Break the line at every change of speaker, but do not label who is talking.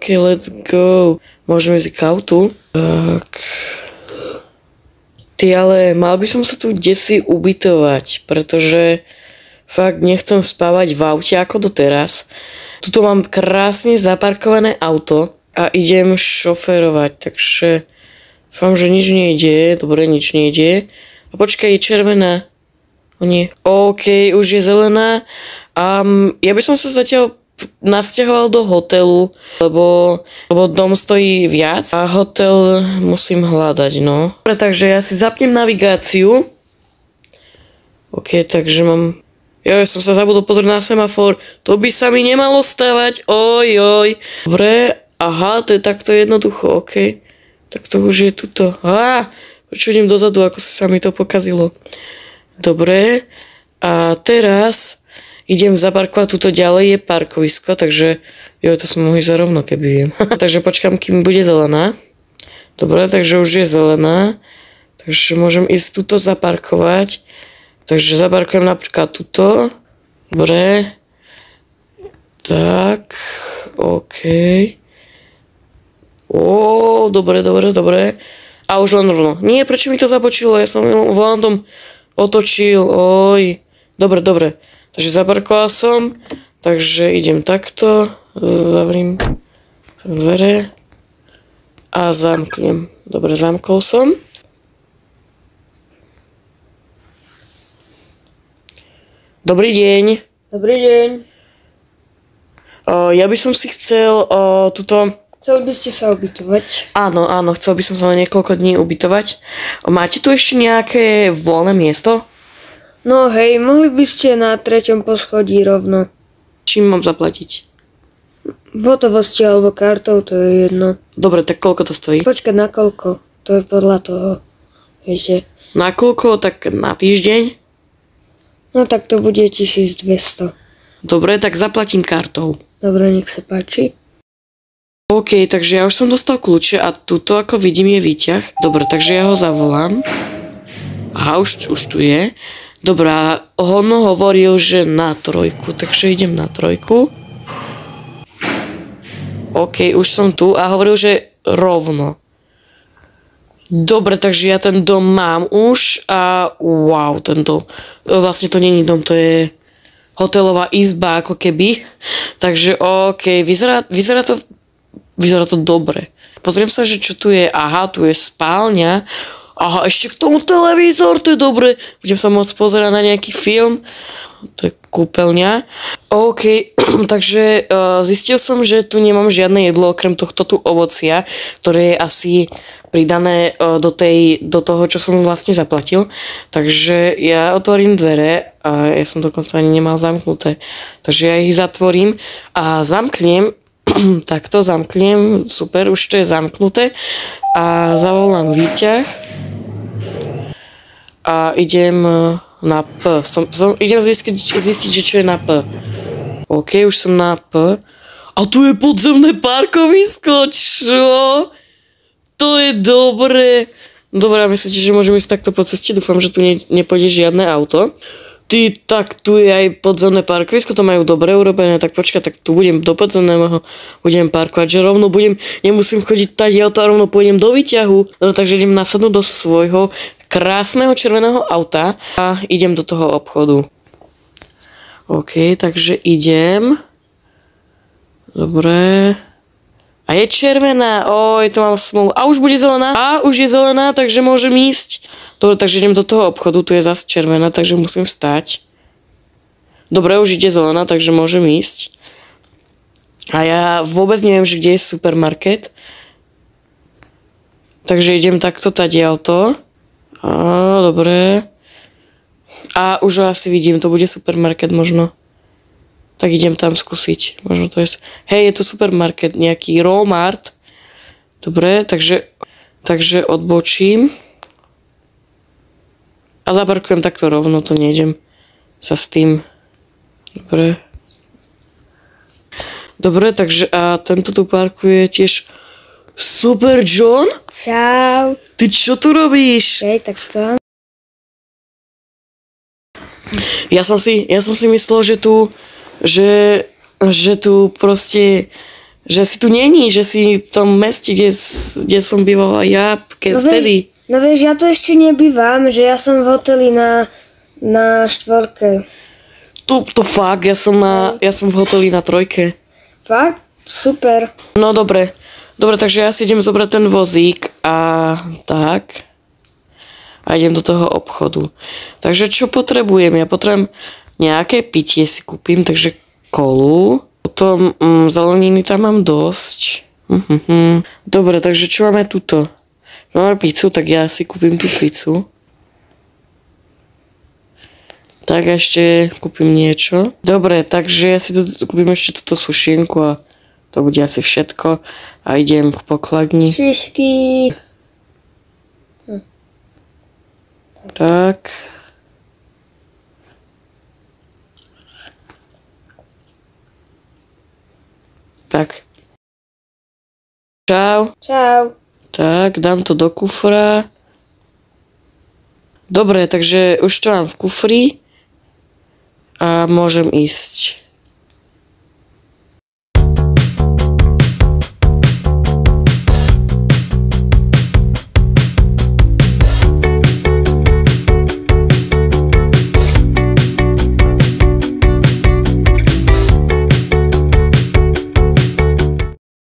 OK, let's go. Môžeme ísť k autu. Tak. Ty, ale mal by som sa tu desi ubytovať, pretože fakt nechcem spávať v aute ako doteraz. Tuto mám krásne zaparkované auto a idem šoférovať, takže dúfam, že nič nejde. Dobre, nič nejde. A počkaj, je červená. O nie. OK, už je zelená. Ja by som sa zatiaľ nasťahoval do hotelu, lebo dom stojí viac a hotel musím hľadať, no. Dobre, takže ja si zapnem navigáciu. OK, takže mám... Ja som sa zabudol pozrieť na semafor. To by sa mi nemalo stávať. Oj. Dobre, aha, to je takto jednoducho, OK. Tak to už je tuto. Prečo idem dozadu, ako sa mi to pokazilo. Dobre, a teraz... Idem zaparkovať, tuto ďalej je parkovisko, takže to som mohol ísť rovno, keby viem. Takže počkám, kým bude zelená. Dobre, takže už je zelená. Takže môžem ísť tuto zaparkovať. Takže zaparkujem napríklad tuto. Dobre. Tak. OK. Dobre. A už len rovno. Nie, prečo mi to započilo? Ja som volantom otočil. Oj. Dobre. Takže zaparkoval som, takže idem takto, zavriem dvere a zamknem. Dobre, zamkol som. Dobrý deň.
Dobrý deň.
Ja by som si chcel tuto...
Chcel by ste sa ubytovať?
Áno, chcel by som sa na niekoľko dní ubytovať. Máte tu ešte nejaké voľné miesto?
No hej, mohli by ste na 3. poschodí rovno.
Čím mám zaplatiť?
V hotovosti alebo kartou, to je jedno.
Dobre, tak koľko to stojí?
Počkať, na koľko? To je podľa toho, viete.
Na koľko? Tak na týždeň?
No tak to bude 1200.
Dobre, tak zaplatím kartou.
Dobre, nech sa páči.
OK, takže ja už som dostal kľúče a tuto, ako vidím, je výťah. Dobre, takže ja ho zavolám. Aha, už tu je. Dobrá, on hovoril, že na 3, takže idem na 3. OK, už som tu a hovoril, že rovno. Dobre, takže ja ten dom mám už a wow, ten dom. Vlastne to nie je dom, to je hotelová izba, ako keby. Takže OK, vyzerá to dobre. Pozriem sa, že čo tu je. Aha, tu je spálňa. Aha, ešte k tomu televízor, to je dobre. Budem sa môcť pozerať na nejaký film. To je kúpeľňa. OK, takže zistil som, že tu nemám žiadne jedlo, okrem tohto tu ovocia, ktoré je asi pridané do toho, čo som vlastne zaplatil. Takže ja otvorím dvere a ja som dokonca ani nemal zamknuté. Takže ja ich zatvorím a zamknem. Takto zamknem. Super, už to je zamknuté. A zavolám výťah. A idem na P. Idem zistiť, že čo je na P. OK, už som na P. A tu je podzemné parkovisko, čo? To je dobré. Dobre, myslíte, že môžem ísť takto po ceste? Dúfam, že tu nepôjde žiadne auto. Tak tu je aj podzemné parkovisko, to majú dobre urobené, tak počkaj, tak tu budem do podzemného, budem parkovať, že rovno nemusím chodiť tady auto a rovno pôjdem do výťahu. No, takže idem nasadnúť do svojho krásneho červeného auta a idem do toho obchodu. OK, takže idem. Dobre. A je červená. Oj, tu mám smolu. A už bude zelená. A už je zelená, takže môžem ísť. Dobre, takže idem do toho obchodu. Tu je zase červená, takže musím vstať. Dobre, už ide zelená, takže môžem ísť. A ja vôbec neviem, že kde je supermarket. Takže idem takto tadiaľto. Dobre. A už ho asi vidím, to bude supermarket možno. Tak idem tam skúsiť. Možno to je... Hej, je to supermarket, nejaký Walmart. Dobre, takže odbočím. A zaparkujem takto rovno, to nejdem sa s tým. Dobre. Dobre, takže a tento tu parkuje tiež... Super, John?
Čau.
Ty čo tu robíš?
Hej, tak to.
Ja som si myslel, že tu proste Že si tu není, že si v tom meste, kde som bývala ja, keď vtedy.
No vieš, ja tu ešte nebývam, že ja som v hoteli na 4.
To fakt, ja som v hoteli na 3.
Fakt? Super.
No dobre. Dobre, takže ja si idem zobrať ten vozík a tak. A idem do toho obchodu. Takže čo potrebujem? Ja potrebujem nejaké pitie si kúpim, takže kolu. Potom zeleniny tam mám dosť. Dobre, takže čo máme tuto? Máme pizzu, tak ja si kúpim tú pizzu. Tak ešte kúpim niečo. Dobre, takže ja si kúpim ešte túto sušienku a to bude asi všetko. A idem k pokladni.
Šišky.
Tak. Tak. Čau.
Čau.
Tak, dám to do kufra. Dobre, takže už to mám v kufri. A môžem ísť.